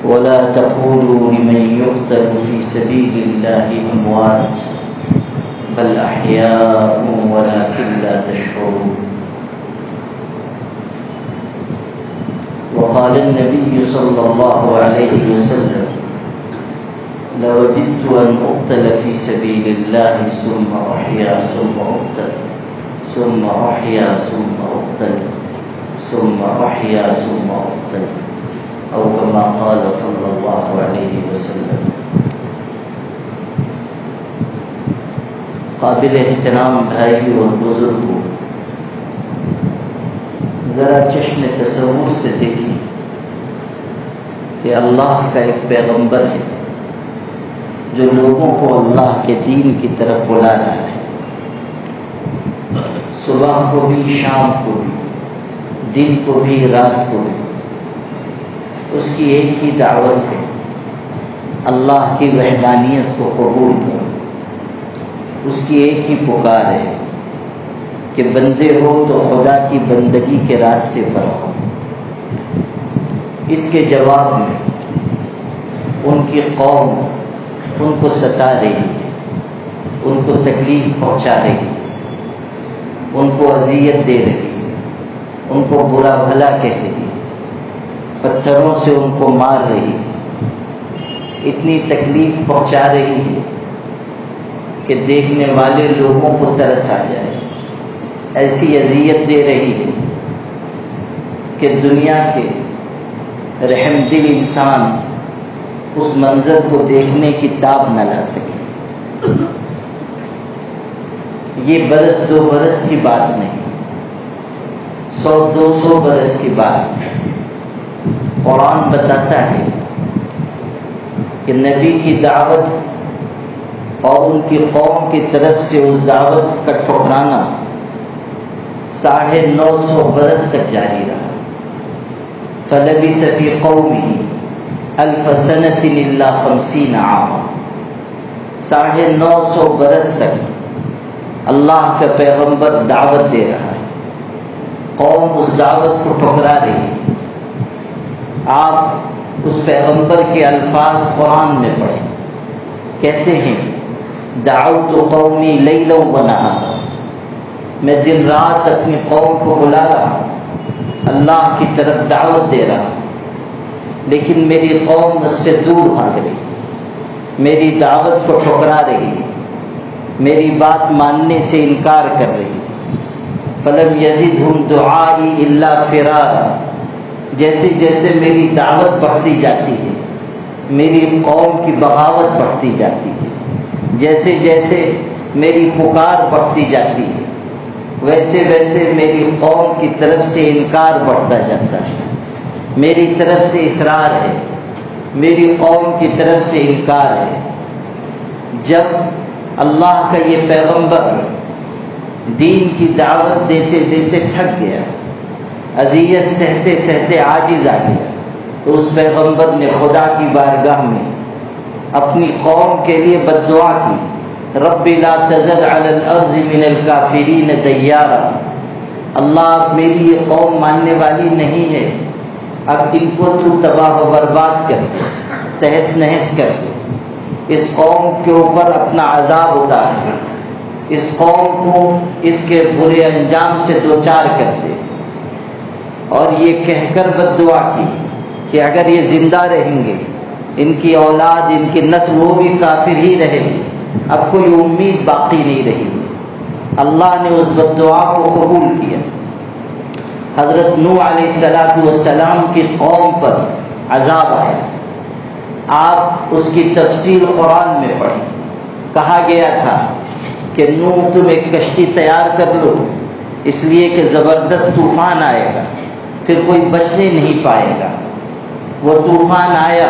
ولا تقولوا لمن يقتل في سبيل الله أموات بل أحياء ولكن لا تشعرون. وقال النبي صلى الله عليه وسلم لوددت أن أقتل في سبيل الله ثم أحيا ثم أقتل ثم أحيا ثم أقتل ثم أحيا ثم أقتل أو كما قال صلى الله عليه وسلم. قابل احترام بھائی اور بزرگوں، ذرا چشم تصور سے دیکھیں کہ اللہ کا ایک پیغمبر ہے جو لوگوں کو اللہ کے دین کی طرف بلا رہا ہے، صبح کو بھی، شام کو بھی، دن کو بھی، رات کو بھی. اس کی ایک ہی دعوت ہے، اللہ کی وحدانیت کو قبول کرو. اس کی ایک ہی پکار ہے کہ بندے ہو تو خدا کی بندگی کے راستے پر ہو. اس کے جواب میں ان کی قوم ان کو ستا رہی ہے، ان کو تکلیف پہنچا رہی ہے، ان کو اذیت دے رہی ہے، ان کو برا بھلا کہہ رہی ہے، پتھروں سے ان کو مار رہی ہے، اتنی تکلیف پہنچا رہی ہے کہ دیکھنے والے لوگوں کو ترس آ جائے. ایسی اذیت دے رہی ہے کہ دنیا کے رحم دل انسان اس منظر کو دیکھنے کی تاب نہ لا سکے. یہ برس دو برس کی بات نہیں، 100-200 برس کی بات. قرآن بتاتا ہے کہ نبی کی دعوت اور ان کی قوم کی طرف سے اس دعوت کا ٹھکرانا 950 برس تک جاری رہا. فلبث فی قومہ 1000 سنۃ الا 50 عاما. 950 برس تک اللہ کا پیغمبر دعوت دے رہا ہے، قوم اس دعوت کو ٹھکرا رہی ہے. آپ اس پیغمبر کے الفاظ قرآن میں پڑھیں، کہتے ہیں دعوت قومی لیلا ونہارا، میں دن رات اپنی قوم کو بلا رہا ہوں، اللہ کی طرف دعوت دے رہا ہوں، لیکن میری قوم مجھ سے دور بھاگ رہی، میری دعوت کو ٹھکرا رہی، میری بات ماننے سے انکار کر رہی. فلم یزدہم دعائی الا فرارا. جیسے جیسے میری دعوت بڑھتی جاتی ہے میری قوم کی بغاوت بڑھتی جاتی ہے، جیسے جیسے میری پکار بڑھتی جاتی ہے ویسے ویسے میری قوم کی طرف سے انکار بڑھتا جاتا ہے. میری طرف سے اصرار ہے، میری قوم کی طرف سے انکار ہے. جب اللہ کا یہ پیغمبر دین کی دعوت دیتے دیتے تھک گیا، اذیت سہتے سہتے عاجز آ گیا، تو اس پیغمبر نے خدا کی بارگاہ میں اپنی قوم کے لیے بد دعا کی، رب لا تذر علی الارض من الکافرین دیارا. اللہ اب میری یہ قوم ماننے والی نہیں ہے، اب ان کو تو تباہ و برباد کر دے، تہس نہس کر دے. اس قوم کے اوپر اپنا عذاب اتار دے، اس قوم کو اس کے برے انجام سے دوچار کر دے. اور یہ کہہ کر بد دعا کی کہ اگر یہ زندہ رہیں گے، ان کی اولاد، ان کی نسل وہ بھی کافر ہی رہے گی، اب کوئی امید باقی نہیں رہی. اللہ نے اس بد دعا کو قبول کیا. حضرت نوح علیہ السلام کی قوم پر عذاب آیا. آپ اس کی تفصیل قرآن میں پڑھیں. کہا گیا تھا کہ نوح تم ایک کشتی تیار کر لو، اس لیے کہ زبردست طوفان آئے گا، پھر کوئی بچنے نہیں پائے گا. وہ طوفان آیا،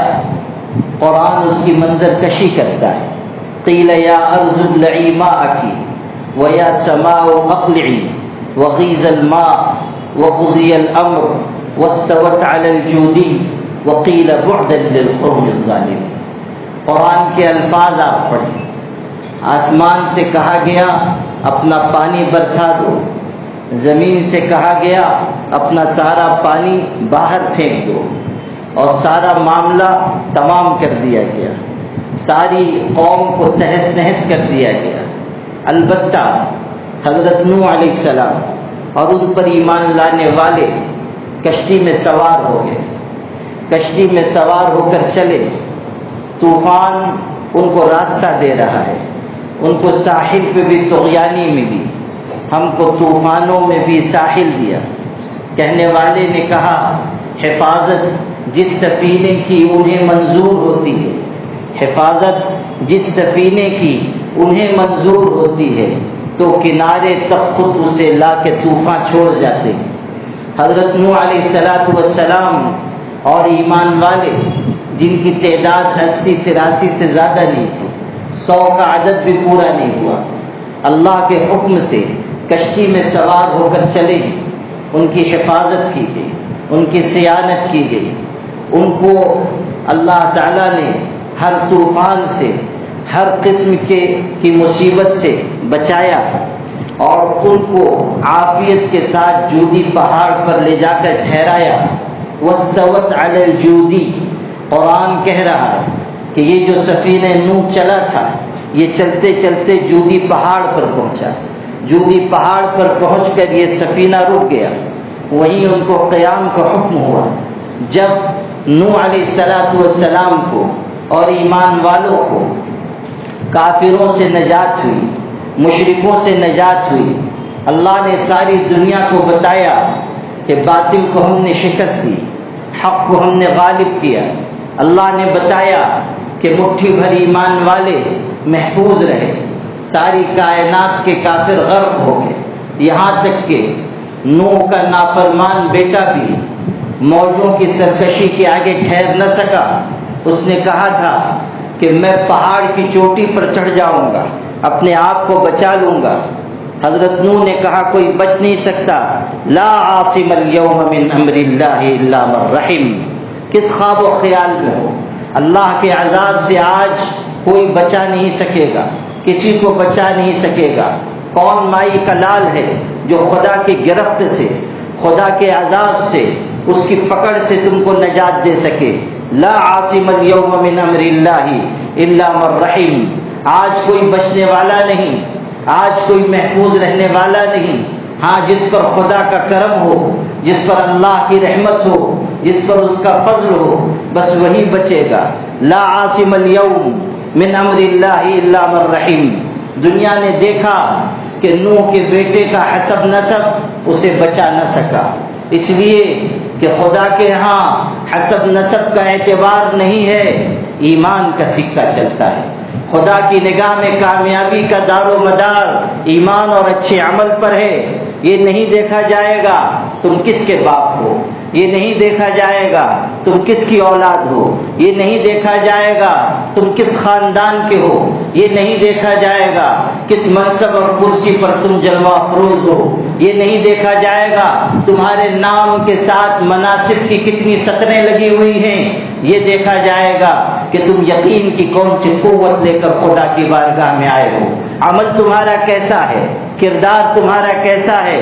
قرآن اس کی منظر کشی کرتا ہے. قیل یا ارض ابلعی ماءک ویا سماء اقلعی وغیض الماء وقضی الامر واستوت علی الجودی وقیل بعدا للقوم الظالمین. قرآن کے الفاظ آپ پڑھیں. آسمان سے کہا گیا اپنا پانی برسا دو، زمین سے کہا گیا اپنا سارا پانی باہر پھینک دو. اور سارا معاملہ تمام کر دیا گیا، ساری قوم کو تہس نہس کر دیا گیا۔ البتہ حضرت نوح علیہ السلام اور ان پر ایمان لانے والے کشتی میں سوار ہو گئے، کشتی میں سوار ہو کر چلے۔ طوفان ان کو راستہ دے رہا ہے، ان کو ساحل پہ بھی طغیانی ملی، ہم کو طوفانوں میں بھی ساحل دیا۔ کہنے والے نے کہا حفاظت جس سفینے کی انہیں منظور ہوتی ہے، حفاظت جس سفینے کی انہیں منظور ہوتی ہے تو کنارے تک خود اسے لا کے طوفان چھوڑ جاتے ہیں۔ حضرت نوح علیہ السلام اور ایمان والے جن کی تعداد 80-83 سے زیادہ نہیں تھی، 100 کا عدد بھی پورا نہیں ہوا، اللہ کے حکم سے کشتی میں سوار ہو کر چلے، ان کی حفاظت کی گئی، ان کی صیانت کی گئی، ان کو اللہ تعالیٰ نے ہر طوفان سے، ہر قسم کی مصیبت سے بچایا اور ان کو عافیت کے ساتھ جودی پہاڑ پر لے جا کر ٹھہرایا۔ وَاسْتَوَتْ عَلَى الْجُودِ، قرآن کہہ رہا ہے کہ یہ جو سفینہ نوح چلا تھا یہ چلتے چلتے جودی پہاڑ پر پہنچا، جودی پہاڑ پر پہنچ کر یہ سفینہ رک گیا، وہیں ان کو قیام کا حکم ہوا۔ جب نوح علیہ السلام کو اور ایمان والوں کو کافروں سے نجات ہوئی، مشرکوں سے نجات ہوئی، اللہ نے ساری دنیا کو بتایا کہ باطل کو ہم نے شکست دی، حق کو ہم نے غالب کیا۔ اللہ نے بتایا کہ مٹھی بھر ایمان والے محفوظ رہے، ساری کائنات کے کافر غرق ہو گئے، یہاں تک کہ نوح کا نافرمان بیٹا بھی موجوں کی سرکشی کے آگے ٹھہر نہ سکا۔ اس نے کہا تھا کہ میں پہاڑ کی چوٹی پر چڑھ جاؤں گا، اپنے آپ کو بچا لوں گا۔ حضرت نوح نے کہا کوئی بچ نہیں سکتا، لا عاصم اليوم من امر اللہ الا من رحم۔ کس خواب و خیال میں ہو، اللہ کے عذاب سے آج کوئی بچا نہیں سکے گا، کسی کو بچا نہیں سکے گا۔ کون مائی کا لال ہے جو خدا کی گرفت سے، خدا کے عذاب سے، اس کی پکڑ سے تم کو نجات دے سکے؟ لا عاصم اليوم من امر اللہ الا من رحم۔ آج کوئی بچنے والا نہیں، آج کوئی محفوظ رہنے والا نہیں۔ ہاں جس پر خدا کا کرم ہو، جس پر اللہ کی رحمت ہو، جس پر اس کا فضل ہو، بس وہی بچے گا۔ لا عاصم اليوم من امر اللہ الا من رحم۔ دنیا نے دیکھا کہ نوح کے بیٹے کا حسب نسب اسے بچا نہ سکا، اس لیے کہ خدا کے ہاں حسب نسب کا اعتبار نہیں ہے، ایمان کا سکہ چلتا ہے۔ خدا کی نگاہ میں کامیابی کا دار و مدار ایمان اور اچھے عمل پر ہے۔ یہ نہیں دیکھا جائے گا تم کس کے باپ ہو، یہ نہیں دیکھا جائے گا تم کس کی اولاد ہو، یہ نہیں دیکھا جائے گا تم کس خاندان کے ہو، یہ نہیں دیکھا جائے گا کس منصب اور کرسی پر تم جلوہ افروز ہو، یہ نہیں دیکھا جائے گا تمہارے نام کے ساتھ مناصب کی کتنی سطریں لگی ہوئی ہیں، یہ دیکھا جائے گا کہ تم یقین کی کون سی قوت لے کر خدا کی بارگاہ میں آئے ہو۔ عمل تمہارا کیسا ہے، کردار تمہارا کیسا ہے،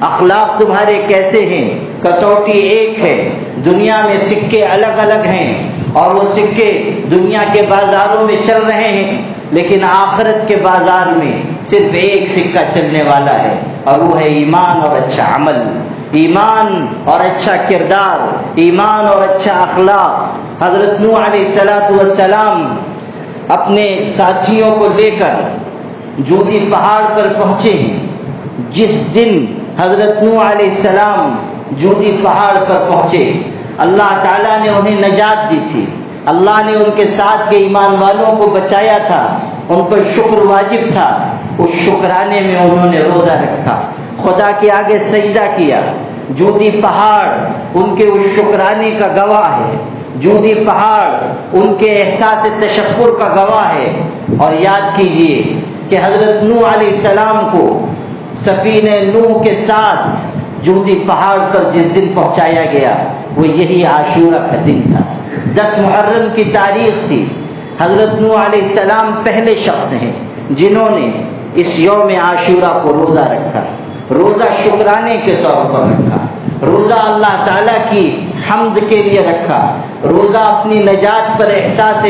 اخلاق تمہارے کیسے ہیں۔ کسوٹی ایک ہے، دنیا میں سکے الگ الگ ہیں اور وہ سکے دنیا کے بازاروں میں چل رہے ہیں، لیکن آخرت کے بازار میں صرف ایک سکہ چلنے والا ہے اور وہ ہے ایمان اور اچھا عمل، ایمان اور اچھا کردار، ایمان اور اچھا اخلاق۔ حضرت نوح علیہ السلام اپنے ساتھیوں کو لے کر جودی پہاڑ پر پہنچے۔ جس دن حضرت نوح علیہ السلام جودی پہاڑ پر پہنچے، اللہ تعالیٰ نے انہیں نجات دی تھی، اللہ نے ان کے ساتھ کے ایمان والوں کو بچایا تھا، ان پر شکر واجب تھا۔ اس شکرانے میں انہوں نے روزہ رکھا، خدا کے آگے سجدہ کیا۔ جودی پہاڑ ان کے اس شکرانے کا گواہ ہے، جودی پہاڑ ان کے احساس تشکر کا گواہ ہے۔ اور یاد کیجئے کہ حضرت نوح علیہ السلام کو سفینہ نوح کے ساتھ جودی پہاڑ پر جس دن پہنچایا گیا وہ یہی عاشورہ کا دن تھا، 10 محرم کی تاریخ تھی۔ حضرت نوح علیہ السلام پہلے شخص ہیں جنہوں نے اس یوم عاشورہ کو روزہ رکھا، روزہ شکرانے کے طور پر رکھا، روزہ اللہ تعالیٰ کی حمد کے لیے رکھا، روزہ اپنی نجات پر احساس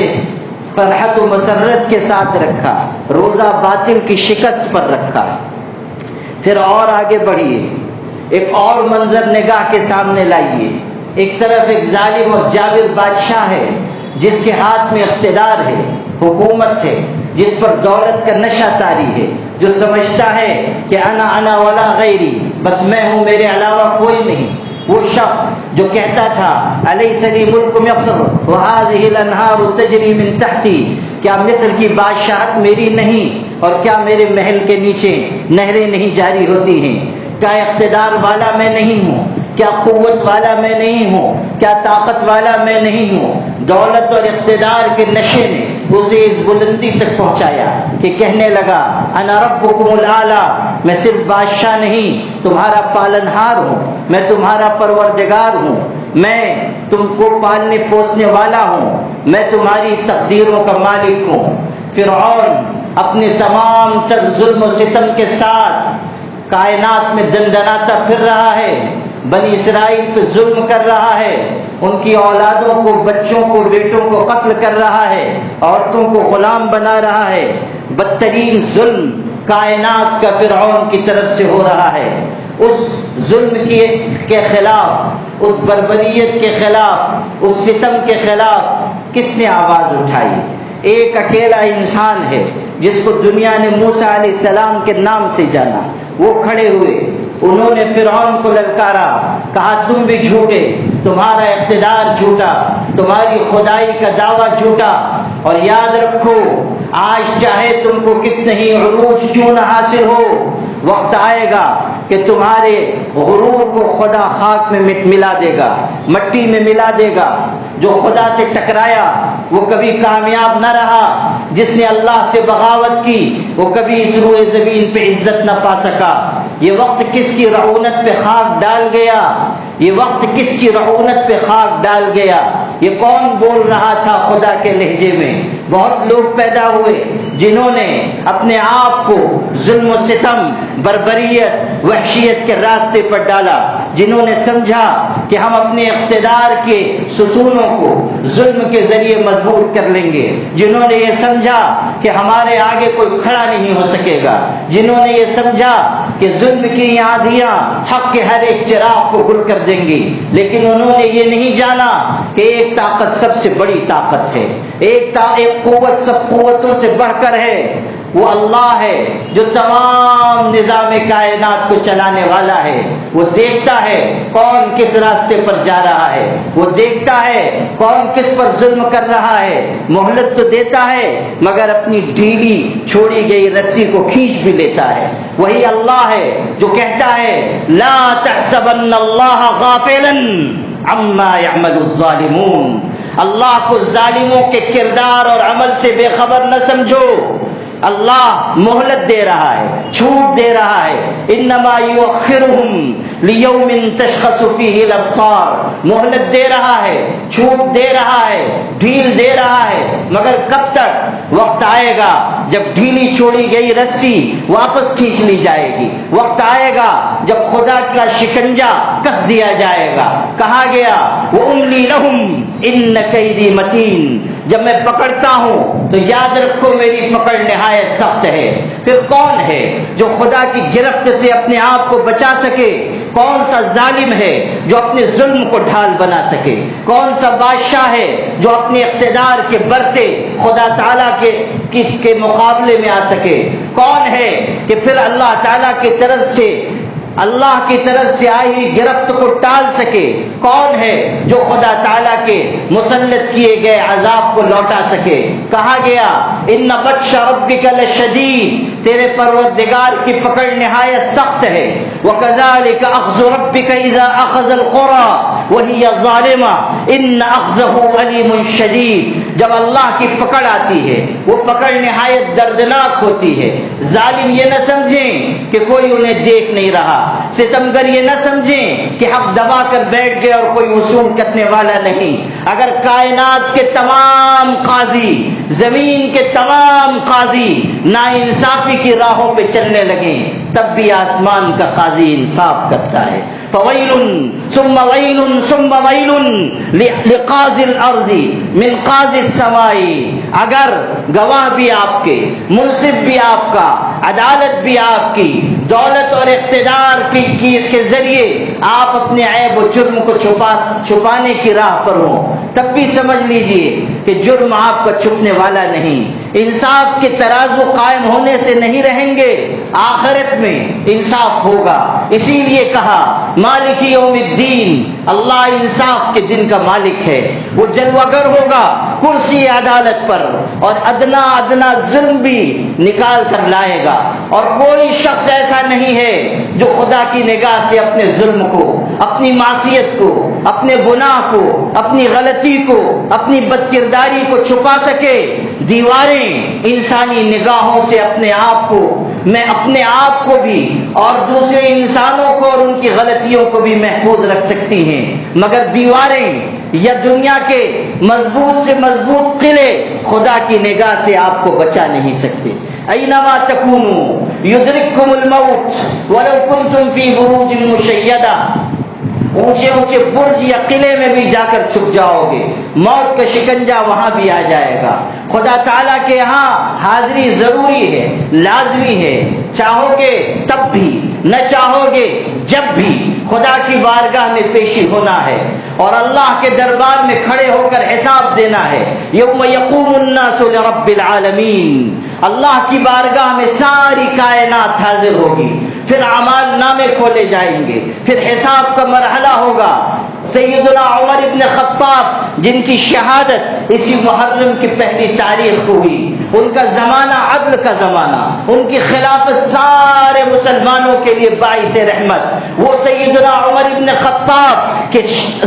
فرحت و مسرت کے ساتھ رکھا، روزہ باطل کی شکست پر رکھا۔ پھر اور آگے بڑھیے، ایک اور منظر نگاہ کے سامنے لائیے۔ ایک طرف ایک ظالم اور جابر بادشاہ ہے جس کے ہاتھ میں اقتدار ہے، حکومت ہے، جس پر دولت کا نشہ طاری ہے، جو سمجھتا ہے کہ انا ولا غیری، بس میں ہوں، میرے علاوہ کوئی نہیں۔ وہ شخص جو کہتا تھا الیس لی ملک مصر وہذہ الانہار تجری من تحتی، کیا مصر کی بادشاہت میری نہیں اور کیا میرے محل کے نیچے نہریں نہیں جاری ہوتی ہیں؟ کیا اقتدار والا میں نہیں ہوں؟ کیا قوت والا میں نہیں ہوں؟ کیا طاقت والا میں نہیں ہوں؟ دولت اور اقتدار کے نشے نے اسے اس بلندی تک پہنچایا کہ کہنے لگا انا ربکم الاعلی، میں صرف بادشاہ نہیں، تمہارا پالنہار ہوں، میں تمہارا پروردگار ہوں، میں تم کو پالنے پوسنے والا ہوں، میں تمہاری تقدیروں کا مالک ہوں۔ فرعون اپنے تمام تر ظلم و ستم کے ساتھ کائنات میں دندناتا پھر رہا ہے، بنی اسرائیل پہ ظلم کر رہا ہے، ان کی اولادوں کو، بچوں کو، بیٹوں کو قتل کر رہا ہے، عورتوں کو غلام بنا رہا ہے۔ بدترین ظلم کائنات کا فرعون کی طرف سے ہو رہا ہے۔ اس ظلم کے خلاف، اس بربریت کے خلاف، اس ستم کے خلاف کس نے آواز اٹھائی؟ ایک اکیلا انسان ہے جس کو دنیا نے موسیٰ علیہ السلام کے نام سے جانا۔ وہ کھڑے ہوئے، انہوں نے فرعون کو للکارا، کہا تم بھی جھوٹے، تمہارا اقتدار جھوٹا، تمہاری خدائی کا دعویٰ جھوٹا، اور یاد رکھو آج چاہے تم کو کتنے ہی عروج کیوں نہ حاصل ہو، وقت آئے گا کہ تمہارے غرور کو خدا خاک میں ملا دے گا، مٹی میں ملا دے گا۔ جو خدا سے ٹکرایا وہ کبھی کامیاب نہ رہا، جس نے اللہ سے بغاوت کی وہ کبھی اس روئے زمین پہ عزت نہ پا سکا۔ یہ وقت کس کی رعونت پہ خاک ڈال گیا؟ یہ وقت کس کی رعونت پہ خاک ڈال گیا؟ یہ کون بول رہا تھا خدا کے لہجے میں؟ بہت لوگ پیدا ہوئے جنہوں نے اپنے آپ کو ظلم و ستم، بربریت، وحشیت کے راستے پر ڈالا، جنہوں نے سمجھا کہ ہم اپنے اقتدار کے ستونوں کو ظلم کے ذریعے مضبوط کر لیں گے، جنہوں نے یہ سمجھا کہ ہمارے آگے کوئی کھڑا نہیں ہو سکے گا، جنہوں نے یہ سمجھا کہ ظلم کی آندھیاں حق کے ہر ایک چراغ کو گل کر دیں گی، لیکن انہوں نے یہ نہیں جانا کہ ایک طاقت سب سے بڑی طاقت ہے، ایک قوت سب قوتوں سے بڑھ کر ہے، وہ اللہ ہے جو تمام نظام کائنات کو چلانے والا ہے۔ وہ دیکھتا ہے کون کس راستے پر جا رہا ہے، وہ دیکھتا ہے کون کس پر ظلم کر رہا ہے، مہلت تو دیتا ہے مگر اپنی ڈھیلی چھوڑی گئی رسی کو کھینچ بھی لیتا ہے۔ وہی اللہ ہے جو کہتا ہے لا تحسبن اللہ غافلا عما يعمل الظالمون، اللہ کو ظالموں کے کردار اور عمل سے بے خبر نہ سمجھو۔ اللہ مہلت دے رہا ہے، چھوٹ دے رہا ہے، انما یؤخرہم لیوم تشخص فیہ الابصار، مہلت دے رہا ہے، چھوٹ دے رہا ہے، ڈھیل دے رہا ہے، مگر کب تک؟ وقت آئے گا جب ڈھیلی چھوڑی گئی رسی واپس کھینچ لی جائے گی، وقت آئے گا جب خدا کا شکنجا کس دیا جائے گا۔ کہا گیا وَأُمْلِي لَهُمْ إِنَّ كَيْدِي مَتِينٌ، جب میں پکڑتا ہوں تو یاد رکھو میری پکڑ نہایت سخت ہے۔ پھر کون ہے جو خدا کی گرفت سے اپنے آپ کو بچا سکے؟ کون سا ظالم ہے جو اپنے ظلم کو ڈھال بنا سکے؟ کون سا بادشاہ ہے جو اپنے اقتدار کے برتے خدا تعالیٰ کے مقابلے میں آ سکے؟ کون ہے کہ پھر اللہ تعالیٰ کی طرف سے آئی ہوئی گرفت کو ٹال سکے؟ کون ہے جو خدا تعالیٰ کے مسلط کیے گئے عذاب کو لوٹا سکے؟ کہا گیا ان بطش ربک لشدید، تیرے پروردگار کی پکڑ نہایت سخت ہے۔ وکذالک اخذ ربک اذا اخذ القری وہی ظالمہ ان اخذہ علیم شدید، جب اللہ کی پکڑ آتی ہے وہ پکڑ نہایت دردناک ہوتی ہے۔ ظالم یہ نہ سمجھیں کہ کوئی انہیں دیکھ نہیں رہا، ستمگر یہ نہ سمجھیں کہ حق دبا کر بیٹھ گئے اور کوئی وصول کرنے والا نہیں۔ اگر کائنات کے تمام قاضی، زمین کے تمام قاضی ناانصافی کی راہوں پہ چلنے لگیں تب بھی آسمان کا قاضی انصاف کرتا ہے۔ فويل ثم ويل ثم ويل لقاضي الارض من قاضي السماء. اگر گواہ بھی آپ کے، منصف بھی آپ کا، عدالت بھی آپ کی، دولت اور اقتدار کے ذریعے آپ اپنے عیب و جرم کو چھپانے کی راہ پر ہوں، تب بھی سمجھ لیجئے کہ جرم آپ کا چھپنے والا نہیں. انصاف کے ترازو قائم ہونے سے نہیں رہیں گے، آخرت میں انصاف ہوگا. اسی لیے کہا مالک یوم الدین، اللہ انصاف کے دن کا مالک ہے. وہ جلوگر ہوگا کرسی عدالت پر اور ادنا ادنا ظلم بھی نکال کر لائے گا. اور کوئی شخص ایسا نہیں ہے جو خدا کی نگاہ سے اپنے ظلم کو، اپنی معصیت کو، اپنے گناہ کو، اپنی غلطی کو، اپنی بد کرداری کو چھپا سکے. دیواریں انسانی نگاہوں سے اپنے آپ کو بھی اور دوسرے انسانوں کو اور ان کی غلطیوں کو بھی محفوظ رکھ سکتی ہیں، مگر دیواریں یا دنیا کے مضبوط سے مضبوط قلعے خدا کی نگاہ سے آپ کو بچا نہیں سکتے. اینما تکونوا یدرککم الموت ولو کنتم فی بروج مشیدہ. اونچے اونچے برج یا قلعے میں بھی جا کر چھپ جاؤ گے، موت کا شکنجہ وہاں بھی آ جائے گا. خدا تعالیٰ کے ہاں حاضری ضروری ہے، لازمی ہے. چاہو گے تب بھی، نہ چاہو گے جب بھی خدا کی بارگاہ میں پیشی ہونا ہے اور اللہ کے دربار میں کھڑے ہو کر حساب دینا ہے. یوم یقوم الناس لرب العالمین. اللہ کی بارگاہ میں ساری کائنات حاضر ہوگی، پھر اعمال نامے کھولے جائیں گے، پھر حساب کا مرحلہ ہوگا. سیدنا عمر ابن خطاب جن کی شہادت اسی محرم کی پہلی تاریخ کو ہوئی، ان کا زمانہ عدل کا زمانہ، ان کی خلافت سارے مسلمانوں کے لیے باعث رحمت. وہ سیدنا عمر ابن خطاب کہ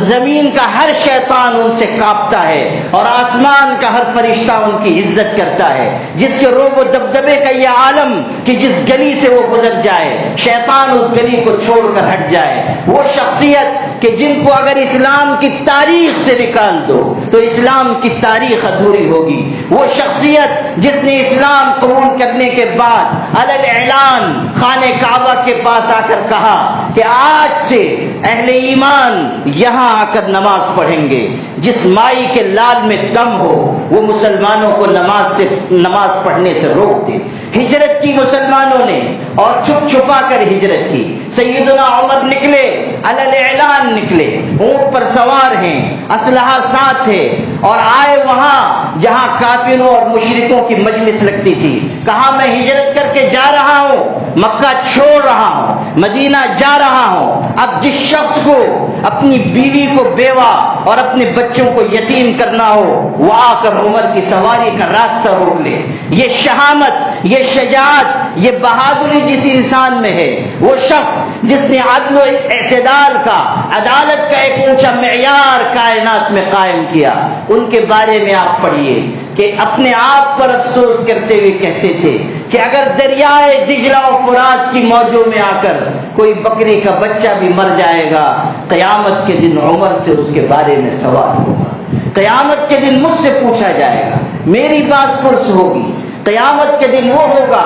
زمین کا ہر شیطان ان سے کانپتا ہے اور آسمان کا ہر فرشتہ ان کی عزت کرتا ہے. جس کے روب و دبدبے کا یہ عالم کہ جس گلی سے وہ گزر جائے شیطان اس گلی کو چھوڑ کر ہٹ جائے. وہ شخصیت کہ جن کو اگر اسلام کی تاریخ سے نکال دو تو اسلام کی تاریخ ادھوری ہوگی. وہ شخصیت جس نے اسلام قبول کرنے کے بعد علی الاعلان خانہ کعبہ کے پاس آ کر کہا کہ آج سے اہل ایمان یہاں آ کر نماز پڑھیں گے. جس مائی کے لال میں دم ہو وہ مسلمانوں کو نماز پڑھنے سے روک دے. ہجرت کی مسلمانوں نے اور چھپ چھپا کر ہجرت کی. سیدنا عمر نکلے، علی الاعلان نکلے، اونٹ پر سوار ہیں، اسلحہ ساتھ ہے اور آئے وہاں جہاں کافروں اور مشرکوں کی مجلس لگتی تھی. کہا میں ہجرت کر کے جا رہا ہوں، مکہ چھوڑ رہا ہوں، مدینہ جا رہا ہوں. اب جس شخص کو اپنی بیوی کو بیوہ اور اپنے بچوں کو یتیم کرنا ہو وہ آ کر عمر کی سواری کا راستہ روک لے. یہ شہامت، یہ شجاعت، یہ بہادری جس انسان میں ہے، وہ شخص جس نے عدل و اعتدال کا، عدالت کا ایک اونچا معیار کائنات میں قائم کیا. ان کے بارے میں آپ پڑھیے کہ اپنے آپ پر افسوس کرتے ہوئے کہتے تھے کہ اگر دریائے دجلہ و فرات کی موجوں میں آ کر کوئی بکری کا بچہ بھی مر جائے گا قیامت کے دن عمر سے اس کے بارے میں سوال ہوگا. قیامت کے دن مجھ سے پوچھا جائے گا، میری بات پرس ہوگی. قیامت کے دن وہ ہوگا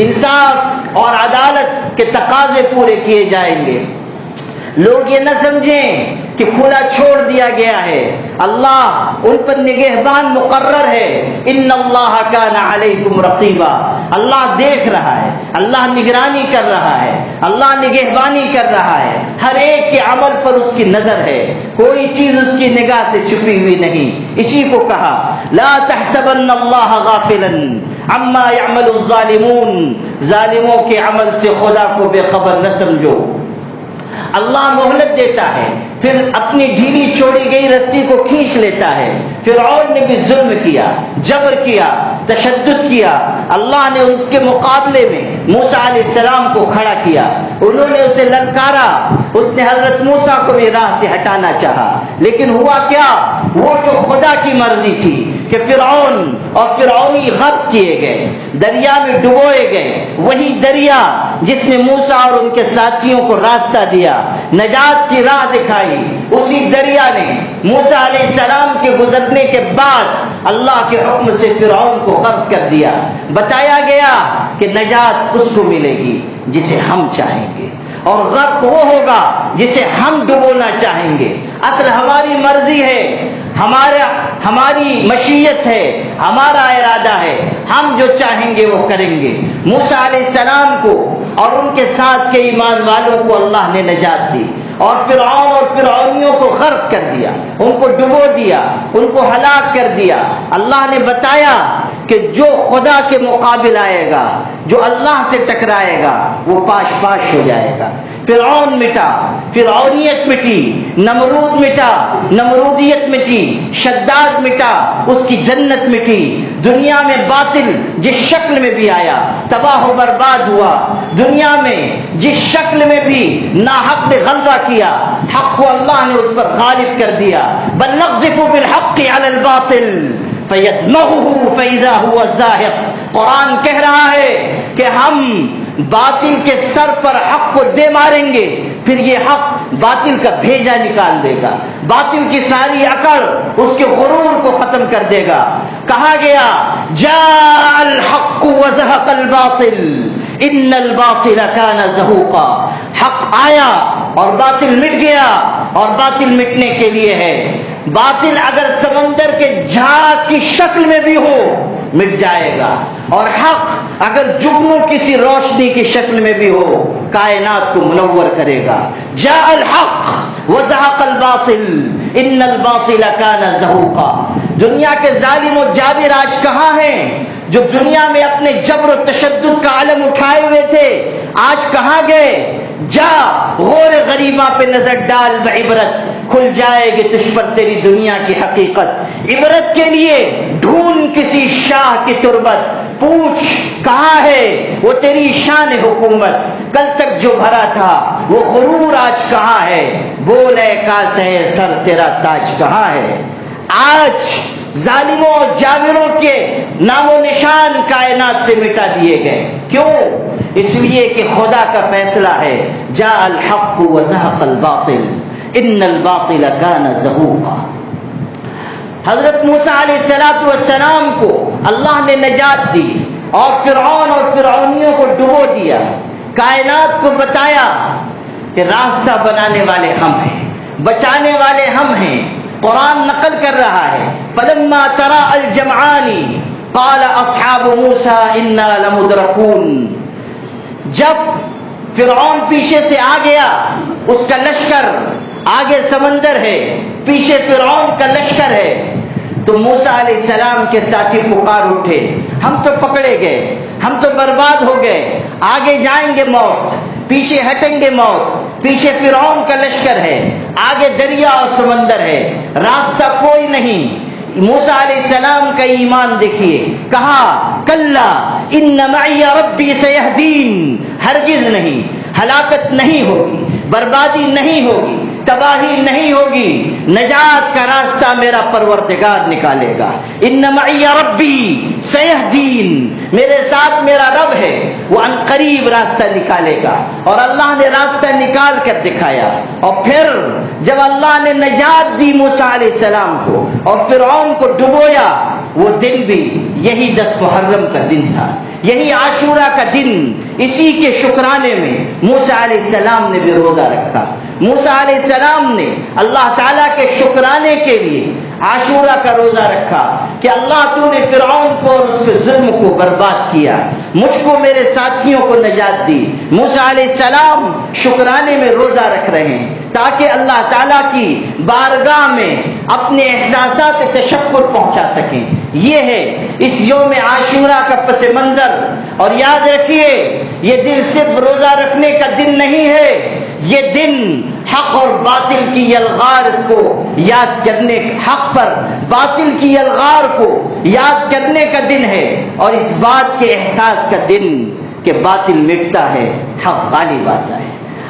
انصاف اور عدالت کے تقاضے پورے کیے جائیں گے. لوگ یہ نہ سمجھیں کہ کھلا چھوڑ دیا گیا ہے، اللہ ان پر نگہبان مقرر ہے. ان اللہ کان علیکم رقیبا. اللہ دیکھ رہا ہے، اللہ نگرانی کر رہا ہے، اللہ نگہبانی کر رہا ہے. ہر ایک کے عمل پر اس کی نظر ہے، کوئی چیز اس کی نگاہ سے چھپی ہوئی نہیں. اسی کو کہا لا تحسبن اللہ غافلا عما يعمل الظالمون. ظالموں کے عمل سے خدا کو بے خبر نہ سمجھو. اللہ مہلت دیتا ہے، پھر اپنی ڈھیلی چھوڑی گئی رسی کو کھینچ لیتا ہے. فرعون نے بھی ظلم کیا، جبر کیا، تشدد کیا. اللہ نے اس کے مقابلے میں موسیٰ علیہ السلام کو کھڑا کیا. انہوں نے اسے للکارا، اس نے حضرت موسیٰ کو بھی راہ سے ہٹانا چاہا، لیکن ہوا کیا؟ وہ جو خدا کی مرضی تھی کہ فرعون اور فرعونی غرق کیے گئے، دریا میں ڈبوئے گئے. وہی دریا جس نے موسیٰ اور ان کے ساتھیوں کو راستہ دیا، نجات کی راہ دکھائی، اسی دریا نے موسیٰ علیہ السلام کے گزرنے کے بعد اللہ کے حکم سے فرعون کو غرق کر دیا. بتایا گیا کہ نجات اس کو ملے گی جسے ہم چاہیں گے. اور غرق وہ ہوگا جسے ہم ڈبونا چاہیں گے. اصل ہماری مرضی ہے، ہماری مشیت ہے، ہمارا ارادہ ہے، ہم جو چاہیں گے وہ کریں گے. موسیٰ علیہ السلام کو اور ان کے ساتھ کے ایمان والوں کو اللہ نے نجات دی، اور فرعون اور فرعونیوں کو غرق کر دیا، ان کو ڈبو دیا، ان کو ہلاک کر دیا. اللہ نے بتایا کہ جو خدا کے مقابل آئے گا، جو اللہ سے ٹکرائے گا، وہ پاش پاش ہو جائے گا. فرعون مٹا، فرعونیت مٹی، نمرود مٹا، نمرودیت مٹی، شداد مٹا، اس کی جنت مٹی. دنیا میں باطل جس شکل میں بھی آیا تباہ و برباد ہوا. دنیا میں جس شکل میں بھی ناحق نے غلبہ کیا، حق کو اللہ نے اس پر غالب کر دیا. بل نقذف بالحق علی الباطل فیدمغه فاذا هو زاهق. قرآن کہہ رہا ہے کہ ہم باطل کے سر پر حق کو دے ماریں گے، پھر یہ حق باطل کا بھیجا نکال دے گا، باطل کی ساری اکڑ اس کے غرور کو ختم کر دے گا. کہا گیا جاء الحق وزهق الباطل ان الباطل كان زهوقا. حق آیا اور باطل مٹ گیا، اور باطل مٹنے کے لیے ہے. باطل اگر سمندر کے جھاگ کی شکل میں بھی ہو مٹ جائے گا، اور حق اگر جگنو کسی روشنی کی شکل میں بھی ہو کائنات کو منور کرے گا. جاء الحق وزهق الباطل ان الباطل كان زهوقا. دنیا کے ظالم و جابر آج کہاں ہیں؟ جو دنیا میں اپنے جبر و تشدد کا علم اٹھائے ہوئے تھے، آج کہاں گئے؟ جا غور غریباں پہ نظر ڈال بعبرت، کھل جائے گی تجھ پر تیری دنیا کی حقیقت. عبرت کے لیے ڈھونڈ کسی شاہ کی تربت، پوچھ کہاں ہے وہ تیری شان حکومت. کل تک جو بھرا تھا وہ غرور آج کہاں ہے؟ بول اے کاسے سر تیرا تاج کہاں ہے؟ آج ظالموں اور جابروں کے نام و نشان کائنات سے مٹا دیے گئے. کیوں؟ اس لیے کہ خدا کا فیصلہ ہے جاء الحق وزهق الباطل ان الباطل كان زهوقا. حضرت موسیٰ علیہ السلام کو اللہ نے نجات دی اور فرعون اور فرعونیوں کو ڈبو دیا. کائنات کو بتایا کہ راستہ بنانے والے ہم ہیں، بچانے والے ہم ہیں. قرآن نقل کر رہا ہے فلما تراءى الجمعان قال اصحاب موسیٰ انا لمدرکون. جب فرعون پیچھے سے آ گیا، اس کا لشکر آگے سمندر ہے، پیچھے فرعون کا لشکر ہے، تو موسیٰ علیہ السلام کے ساتھی پکار اٹھے ہم تو پکڑے گئے، ہم تو برباد ہو گئے، آگے جائیں گے موت، پیچھے ہٹیں گے موت. پیچھے فرعون کا لشکر ہے، آگے دریا اور سمندر ہے، راستہ کوئی نہیں. موسیٰ علیہ السلام کا ایمان دیکھیے، کہا کلا ان معی ربی سیہدین. ہرگز نہیں، ہلاکت نہیں ہوگی، بربادی نہیں ہوگی، تباہی نہیں ہوگی، نجات کا راستہ میرا پروردگار نکالے گا. ان معی ربی سیہدین، میرے ساتھ میرا رب ہے، وہ ان قریب راستہ نکالے گا. اور اللہ نے راستہ نکال کر دکھایا. اور پھر جب اللہ نے نجات دی موسیٰ علیہ السلام کو اور فرعون کو ڈبویا، وہ دن بھی یہی 10 محرم کا دن تھا، یہی عاشورہ کا دن. اسی کے شکرانے میں موسیٰ علیہ السلام نے بھی روزہ رکھا. موسیٰ علیہ السلام نے اللہ تعالیٰ کے شکرانے کے لیے عاشورہ کا روزہ رکھا کہ اللہ تو نے فرعون کو اور اس کے ظلم کو برباد کیا، مجھ کو میرے ساتھیوں کو نجات دی. موسیٰ علیہ السلام شکرانے میں روزہ رکھ رہے ہیں تاکہ اللہ تعالیٰ کی بارگاہ میں اپنے احساسات تشکر پہنچا سکیں. یہ ہے اس یوم عاشورہ کا پس منظر. اور یاد رکھیے یہ دن صرف روزہ رکھنے کا دن نہیں ہے، یہ دن حق اور باطل کی یلغار کو یاد کرنے، حق پر باطل کی یلغار کو یاد کرنے کا دن ہے، اور اس بات کے احساس کا دن کہ باطل مٹتا ہے، حق غالب آتا ہے.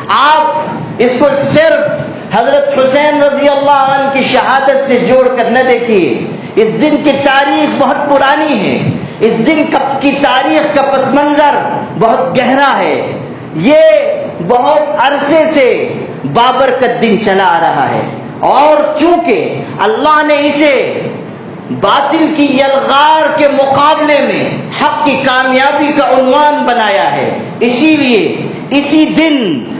آپ اس کو صرف حضرت حسین رضی اللہ عنہ کی شہادت سے جوڑ کر نہ دیکھیے. اس دن کی تاریخ بہت پرانی ہے، اس دن کی تاریخ کا پس منظر بہت گہرا ہے. یہ بہت عرصے سے بابر کا دن چلا آ رہا ہے، اور چونکہ اللہ نے اسے باطل کی یلغار کے مقابلے میں حق کی کامیابی کا عنوان بنایا ہے، اسی لیے اسی دن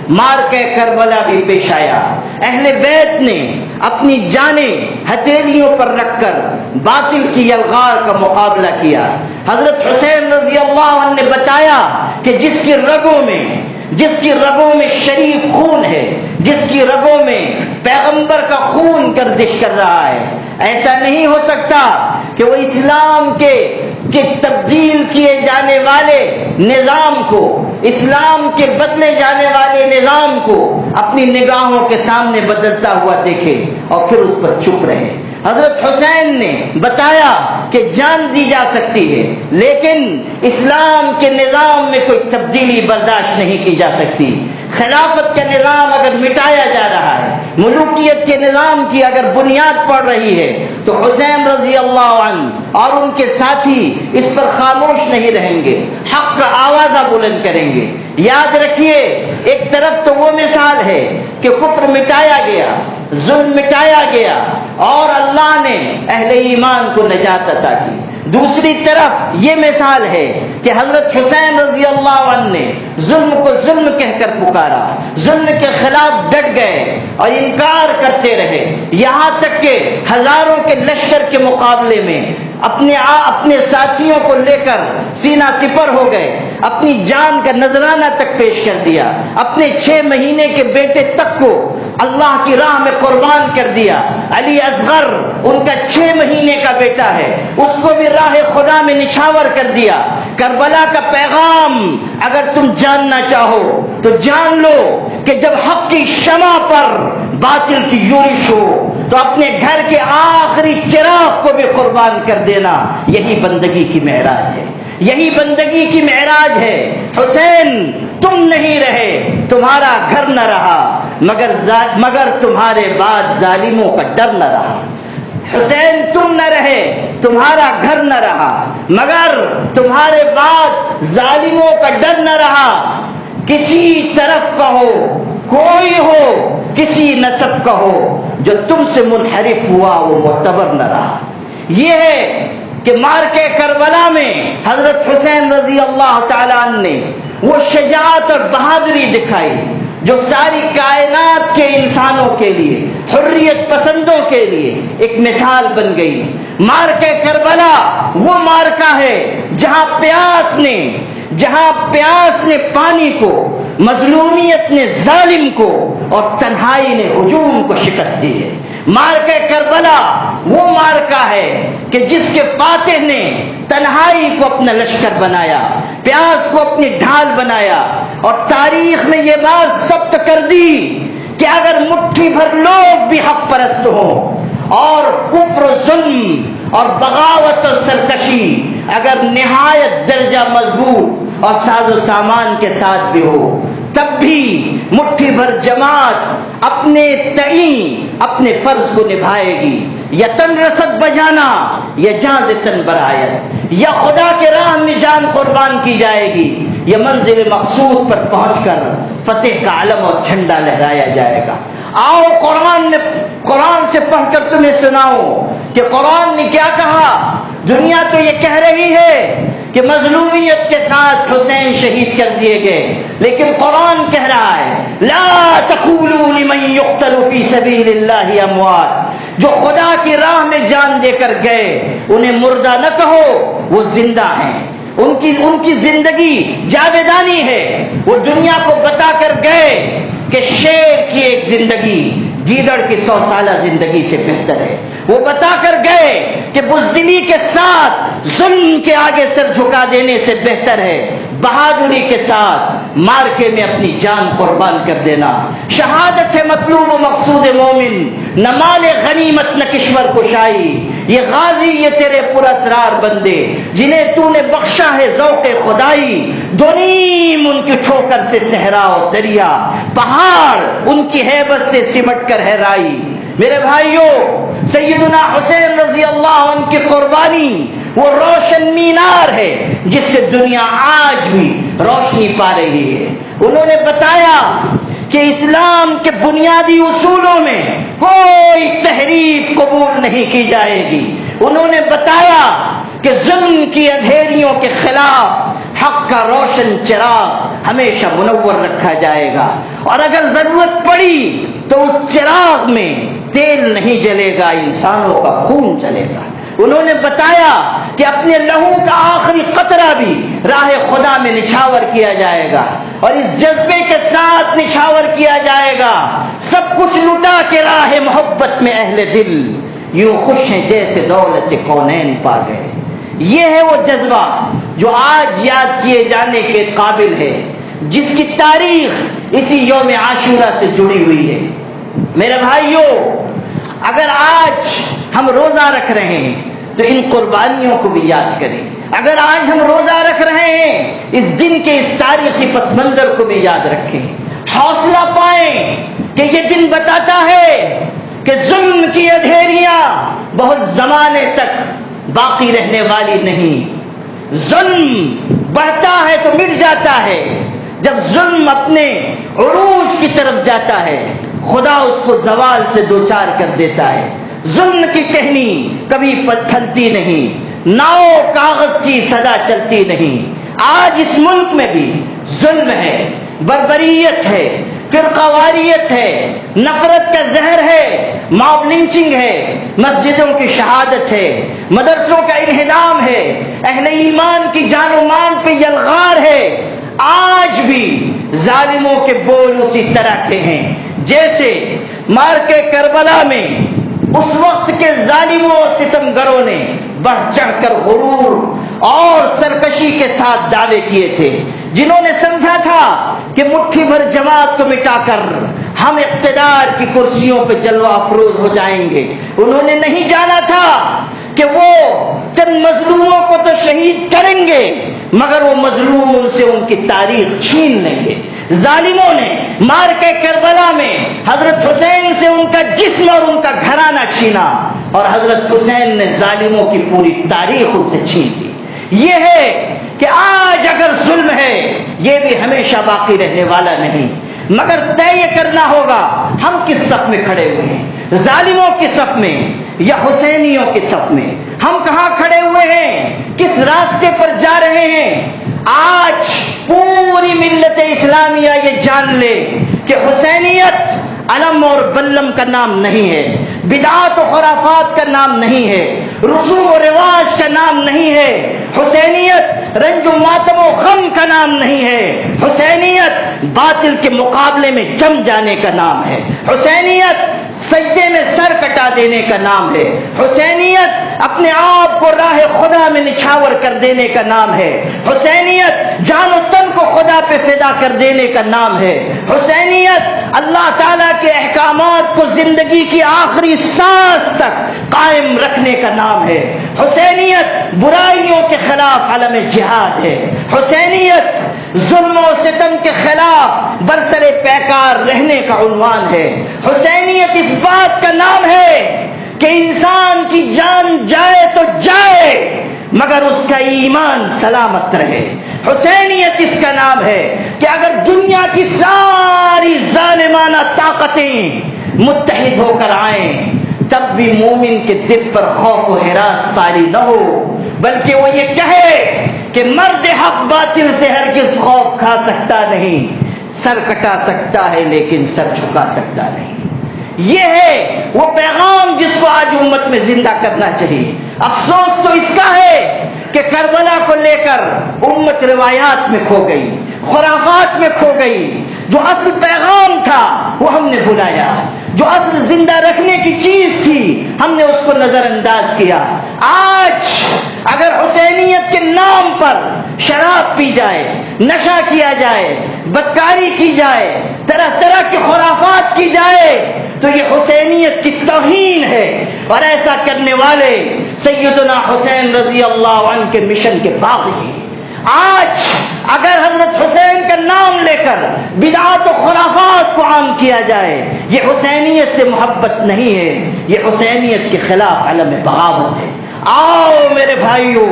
مار کے کربلا بھی پیش آیا. اہل بیت نے اپنی جانیں ہتھیلیوں پر رکھ کر باطل کی یلغار کا مقابلہ کیا. حضرت حسین رضی اللہ عنہ نے بتایا کہ جس کی رگوں میں شریف خون ہے، جس کی رگوں میں پیغمبر کا خون گردش کر رہا ہے، ایسا نہیں ہو سکتا کہ وہ اسلام کے تبدیل کیے جانے والے نظام کو، اسلام کے بدلے جانے والے نظام کو اپنی نگاہوں کے سامنے بدلتا ہوا دیکھے اور پھر اس پر چپ رہے. حضرت حسین نے بتایا کہ جان دی جا سکتی ہے، لیکن اسلام کے نظام میں کوئی تبدیلی برداشت نہیں کی جا سکتی. خلافت کا نظام اگر مٹایا جا رہا ہے، ملوکیت کے نظام کی اگر بنیاد پڑ رہی ہے، تو حسین رضی اللہ عنہ اور ان کے ساتھی اس پر خاموش نہیں رہیں گے، حق کا آوازہ بلند کریں گے. یاد رکھیے، ایک طرف تو وہ مثال ہے کہ کفر مٹایا گیا، ظلم مٹایا گیا اور اللہ نے اہل ایمان کو نجات عطا کی. دوسری طرف یہ مثال ہے کہ حضرت حسین رضی اللہ عنہ نے ظلم کو ظلم کہہ کر پکارا، ظلم کے خلاف ڈٹ گئے اور انکار کرتے رہے، یہاں تک کہ ہزاروں کے لشکر کے مقابلے میں اپنے ساتھیوں کو لے کر سینہ سپر ہو گئے، اپنی جان کا نذرانہ تک پیش کر دیا، اپنے 6 مہینے کے بیٹے تک کو اللہ کی راہ میں قربان کر دیا. علی اصغر ان کا 6 مہینے کا بیٹا ہے، اس کو بھی راہ خدا میں نچھاور کر دیا. کربلا کا پیغام اگر تم جاننا چاہو تو جان لو کہ جب حق کی شمع پر باطل کی یورش ہو تو اپنے گھر کے آخری چراغ کو بھی قربان کر دینا. یہی بندگی کی معراج ہے، یہی بندگی کی معراج ہے. حسین تم نہیں رہے، تمہارا گھر نہ رہا، مگر تمہارے بعد ظالموں کا ڈر نہ رہا. حسین تم نہ رہے، تمہارا گھر نہ رہا، مگر تمہارے بعد ظالموں کا ڈر نہ رہا. کسی طرف کا ہو، کوئی ہو، کسی نسب کا ہو، جو تم سے منحرف ہوا وہ معتبر نہ رہا. یہ ہے کہ مارکے کربلا میں حضرت حسین رضی اللہ تعالیٰ عنہ نے وہ شجاعت اور بہادری دکھائی جو ساری کائنات کے انسانوں کے لیے، حریت پسندوں کے لیے ایک مثال بن گئی. مارکے کربلا وہ مارکا ہے جہاں پیاس نے پانی کو، مظلومیت نے ظالم کو اور تنہائی نے ہجوم کو شکست دی ہے. مارکہ کربلا وہ مارکا ہے کہ جس کے فاتح نے تنہائی کو اپنا لشکر بنایا، پیاس کو اپنی ڈھال بنایا اور تاریخ میں یہ بات ثبت کر دی کہ اگر مٹھی بھر لوگ بھی حق پرست ہوں اور کفر و ظلم اور بغاوت و سرکشی اگر نہایت درجہ مضبوط اور ساز و سامان کے ساتھ بھی ہو، تب بھی مٹھی بھر جماعت اپنے تعین اپنے فرض کو نبھائے گی. یا تن رسد بجانا یا جان تن برایت، یا خدا کے راہ میں جان قربان کی جائے گی یا منزل مقصود پر پہنچ کر فتح کا علم اور جھنڈا لہرایا جائے گا. آؤ قرآن سے پڑھ کر تمہیں سناؤں کہ قرآن نے کیا کہا. دنیا تو یہ کہہ رہی ہے کہ مظلومیت کے ساتھ حسین شہید کر دیے گئے، لیکن قرآن کہہ رہا ہے لا تقولوا لمن يقتل في سبيل الله اموات، جو خدا کی راہ میں جان دے کر گئے انہیں مردہ نہ کہو، وہ زندہ ہیں. ان کی زندگی جاویدانی ہے. وہ دنیا کو بتا کر گئے کہ شیر کی ایک زندگی گیدڑ کی 100 سالہ زندگی سے بہتر ہے. وہ بتا کر گئے کہ بزدلی کے ساتھ ظلم کے آگے سر جھکا دینے سے بہتر ہے بہادری کے ساتھ مارکے میں اپنی جان قربان کر دینا. شہادت ہے مطلوب و مقصود مومن، نہ مال غنیمت نہ کشور کشائی. یہ غازی یہ تیرے پراسرار بندے جنہیں تو نے بخشا ہے ذوق خدائی. دونیم ان کی ٹھوکر سے صحرا و دریا، پہاڑ ان کی ہیبت سے سمٹ کر ہے رائی. میرے بھائیوں، سیدنا حسین رضی اللہ عنہ کی قربانی وہ روشن مینار ہے جس سے دنیا آج بھی روشنی پا رہی ہے. انہوں نے بتایا کہ اسلام کے بنیادی اصولوں میں کوئی تحریف قبول نہیں کی جائے گی. انہوں نے بتایا کہ ظلم کی اندھیریوں کے خلاف حق کا روشن چراغ ہمیشہ منور رکھا جائے گا، اور اگر ضرورت پڑی تو اس چراغ میں تیل نہیں جلے گا، انسانوں کا خون جلے گا۔ انہوں نے بتایا کہ اپنے لہو کا آخری قطرہ بھی راہ خدا میں نچھاور کیا جائے گا، اور اس جذبے کے ساتھ نچھاور کیا جائے گا، سب کچھ لٹا کے راہ محبت میں اہل دل یوں خوش ہیں جیسے دولت کونین پا گئے۔ یہ ہے وہ جذبہ جو آج یاد کیے جانے کے قابل ہے، جس کی تاریخ اسی یوم عاشورہ سے جڑی ہوئی ہے۔ میرے بھائیوں، اگر آج ہم روزہ رکھ رہے ہیں تو ان قربانیوں کو بھی یاد کریں۔ اگر آج ہم روزہ رکھ رہے ہیں، اس دن کے اس تاریخی پس منظر کو بھی یاد رکھیں، حوصلہ پائیں کہ یہ دن بتاتا ہے کہ ظلم کی اندھیریاں بہت زمانے تک باقی رہنے والی نہیں۔ ظلم بڑھتا ہے تو مٹ جاتا ہے، جب ظلم اپنے عروج کی طرف جاتا ہے خدا اس کو زوال سے دوچار کر دیتا ہے۔ ظلم کی ٹہنی کبھی پتھلتی نہیں، ناؤ کاغذ کی سدا چلتی نہیں۔ آج اس ملک میں بھی ظلم ہے، بربریت ہے، فرقہ واریت ہے، نفرت کا زہر ہے، ماب لنچنگ ہے، مسجدوں کی شہادت ہے، مدرسوں کا انہدام ہے، اہل ایمان کی جان و مال پہ یلغار ہے۔ آج بھی ظالموں کے بول اسی طرح کے ہیں جیسے مارکے کربلا میں اس وقت کے ظالموں اور ستمگروں نے بڑھ چڑھ کر غرور اور سرکشی کے ساتھ دعوے کیے تھے، جنہوں نے سمجھا تھا کہ مٹھی بھر جماعت کو مٹا کر ہم اقتدار کی کرسیوں پہ جلوہ افروز ہو جائیں گے۔ انہوں نے نہیں جانا تھا کہ وہ چند مظلوموں کو تو شہید کریں گے مگر وہ مظلوم ان سے ان کی تاریخ چھین لیں گے۔ ظالموں نے مار کے کربلا میں حضرت حسین سے ان کا جسم اور ان کا گھرانہ چھینا، اور حضرت حسین نے ظالموں کی پوری تاریخ ان سے چھین لی۔ یہ ہے کہ آج اگر ظلم ہے یہ بھی ہمیشہ باقی رہنے والا نہیں، مگر طے یہ کرنا ہوگا ہم کس صف میں کھڑے ہوئے ہیں، ظالموں کی صف میں یا حسینیوں کی صف میں؟ ہم کہاں کھڑے ہوئے ہیں، کس راستے پر جا رہے ہیں؟ آج پوری ملت اسلامیہ یہ جان لے کہ حسینیت علم اور بلم کا نام نہیں ہے، بدعات و خرافات کا نام نہیں ہے، رسوم و رواج کا نام نہیں ہے، حسینیت رنج و ماتم و غم کا نام نہیں ہے، حسینیت باطل کے مقابلے میں جم جانے کا نام ہے، حسینیت سجدے میں سر کٹا دینے کا نام ہے، حسینیت اپنے آپ کو راہ خدا میں نچھاور کر دینے کا نام ہے، حسینیت جان و تن کو خدا پہ فدا کر دینے کا نام ہے، حسینیت اللہ تعالیٰ کے احکامات کو زندگی کی آخری سانس تک قائم رکھنے کا نام ہے، حسینیت برائیوں کے خلاف علم جہاد ہے، حسینیت ظلم و ستم کے خلاف برسر پیکار رہنے کا عنوان ہے، حسینیت اس بات کا نام ہے کہ انسان کی جان جائے تو جائے مگر اس کا ایمان سلامت رہے، حسینیت اس کا نام ہے کہ اگر دنیا کی ساری ظالمانہ طاقتیں متحد ہو کر آئیں تب بھی مومن کے دل پر خوف و ہراس طاری نہ ہو، بلکہ وہ یہ کہے کہ مرد حق باطل سے ہرگز خوف کھا سکتا نہیں، سر کٹا سکتا ہے لیکن سر جھکا سکتا نہیں۔ یہ ہے وہ پیغام جس کو آج امت میں زندہ کرنا چاہیے۔ افسوس تو اس کا ہے کہ کربلا کو لے کر امت روایات میں کھو گئی، خرافات میں کھو گئی، جو اصل پیغام تھا وہ ہم نے بھلایا، جو اصل زندہ رکھنے کی چیز تھی ہم نے اس کو نظر انداز کیا۔ آج اگر حسینیت کے نام پر شراب پی جائے، نشہ کیا جائے، بدکاری کی جائے، طرح طرح کی خرافات کی جائے تو یہ حسینیت کی توہین ہے، اور ایسا کرنے والے سیدنا حسین رضی اللہ عنہ کے مشن کے باغی ہیں۔ آج اگر حضرت حسین کا نام لے کر بدعات و خرافات کو عام کیا جائے یہ حسینیت سے محبت نہیں ہے، یہ حسینیت کے خلاف علم بغاوت ہے۔ آؤ میرے بھائیوں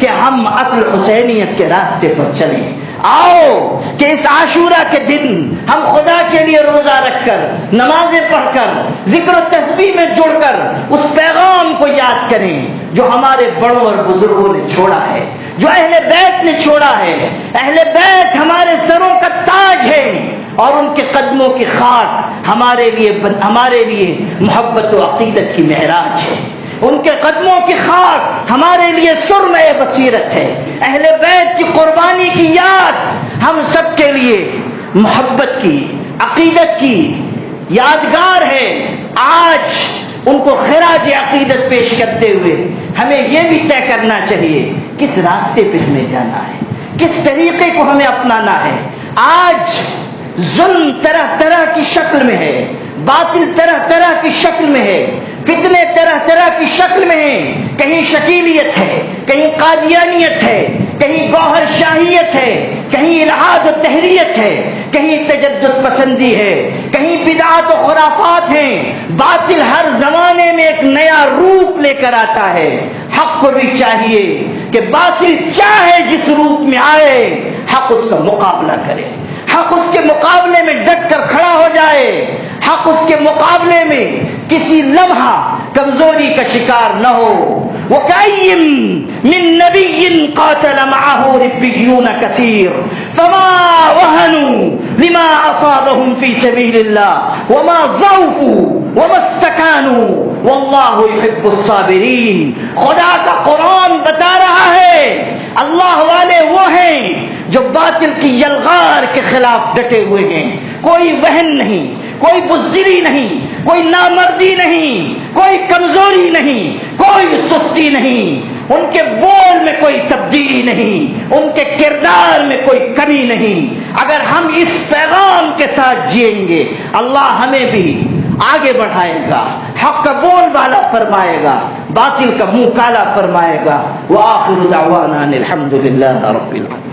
کہ ہم اصل حسینیت کے راستے پر چلیں، آؤ کہ اس عاشورہ کے دن ہم خدا کے لیے روزہ رکھ کر، نمازیں پڑھ کر، ذکر و تسبیح میں جڑ کر اس پیغام کو یاد کریں جو ہمارے بڑوں اور بزرگوں نے چھوڑا ہے، جو اہل بیت نے چھوڑا ہے. اہل بیت ہمارے سروں کا تاج ہے اور ان کے قدموں کی خاک ہمارے لیے محبت و عقیدت کی معراج ہے. ان کے قدموں کی خاک ہمارے لیے سرمہ بصیرت ہے. اہل بیت کی قربانی کی یاد ہم سب کے لیے محبت کی، عقیدت کی یادگار ہے. آج ان کو خراج عقیدت پیش کرتے ہوئے ہمیں یہ بھی طے کرنا چاہیے کس راستے پہ ہمیں جانا ہے، کس طریقے کو ہمیں اپنانا ہے. آج ظلم طرح طرح کی شکل میں ہے، باطل طرح طرح کی شکل میں ہے، فتنے طرح طرح کی شکل میں ہیں. کہیں شکیلیت ہے، کہیں قادیانیت ہے، کہیں گوہر شاہیت ہے، کہیں الحاد و تحریت ہے، کہیں تجدد پسندی ہے، کہیں بدعات و خرافات ہیں. باطل ہر زمانے میں ایک نیا روپ لے کر آتا ہے. حق کو بھی چاہیے کہ باطل چاہے جس روپ میں آئے حق اس کا مقابلہ کرے، حق اس کے مقابلے میں ڈٹ کر کھڑا ہو جائے، حق اس کے مقابلے میں کسی لمحہ کمزوری کا شکار نہ ہو. وَكَأَيٍّ مِّن نَّبِيٍّ قَاتَلَ مَعَهُ رِبِّيُّونَ كَثِيرٌ فَمَا وَهَنُوا لِمَا أَصَابَهُمْ فِي سَبِيلِ اللَّهِ وَمَا ضَعُفُوا وَمَا اسْتَكَانُوا وَاللَّهُ يُحِبُّ الصَّابِرِينَ. خدا کا قرآن بتا رہا ہے اللہ والے وہ ہیں جو باطل کی یلغار کے خلاف ڈٹے ہوئے ہیں. کوئی وہن نہیں، کوئی بزدلی نہیں، کوئی نامردی نہیں، کوئی کمزوری نہیں، کوئی سستی نہیں. ان کے بول میں کوئی تبدیلی نہیں، ان کے کردار میں کوئی کمی نہیں. اگر ہم اس پیغام کے ساتھ جئیں گے اللہ ہمیں بھی آگے بڑھائے گا، حق کا بول بالا فرمائے گا، باطل کا منہ کالا فرمائے گا. وآخر دعوانا الحمد للہ رب العالمین.